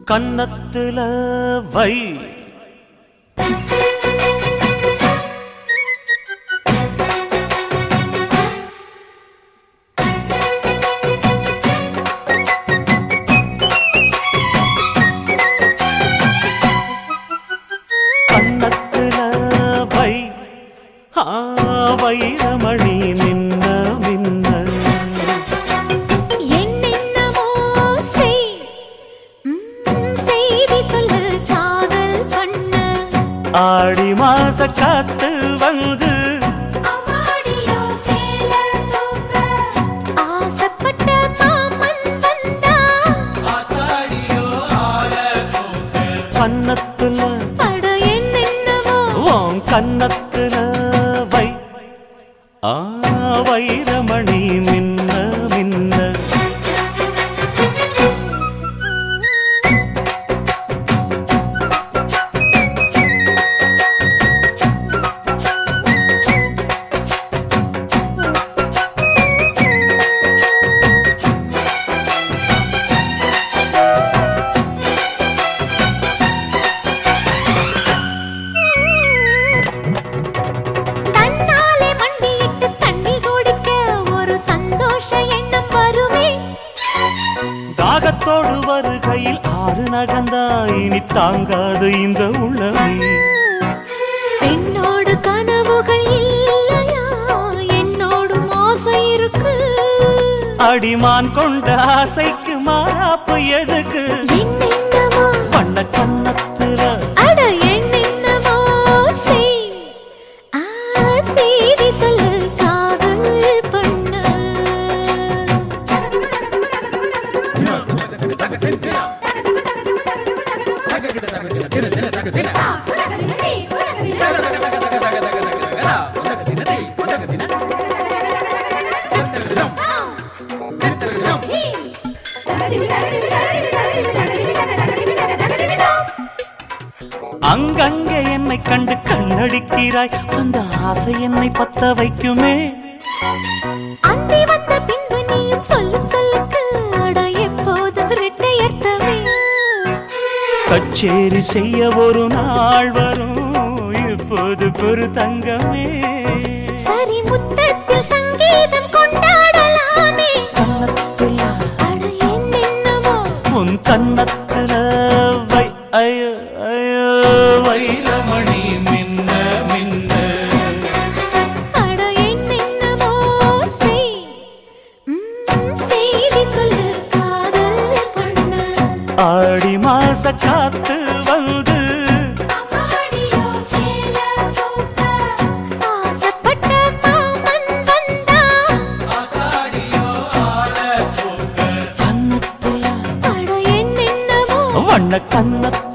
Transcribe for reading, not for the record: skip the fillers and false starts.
கன்னத்துல வை கன்னத்துல வை வைரமணி நின்ன மின்ன ஆடி மாச காத்து வந்து கன்னத்துல கன்னத்துல வை வைரமணி மின்ன மின்ன தாகத்தோடு வருகையில் ஆறு நகந்தா இனி தாங்காது இந்த உள்ளமே என்னோடு கனவுகள் இல்லையா என்னோடு ஆசை இருக்கு அடிமான் கொண்ட ஆசைக்கு மாறாப்பு எதுக்கு வண்ண கன்னத்துல அட என்னென்னமோ செய்தி சொல்லு காதல் பண்ண அங்கங்கே என்னை கண்டு கண்ணடிக்கிறாய் அந்த ஆசை என்னை பத்த வைக்குமே அந்தி வந்த பின்பு நீயும் சொல்லும் சொல்லுக்கு அட எப்போது இரட்டையர்த்தமே கச்சேரி செய்ய ஒரு நாள் வரும் இப்போது பொறு தங்கமே சரி முத்தத்தில் சங்கீதம் கொண்டாடலாமே கன்னத்துல அட என்னென்னவோ உன் கன்னத்துல வை ஐயோ ஐயோ வைரமணி மின்ன மின்ன அட என்னென்னவோ செய்தி சொல்லு காதல் பண்ண ஆடி மாச காத்து வந்து ஆசைப்பட்ட மாமன் வந்தா கன்னத்துல அட என்னென்னவோ வண்ண கன்னத்துல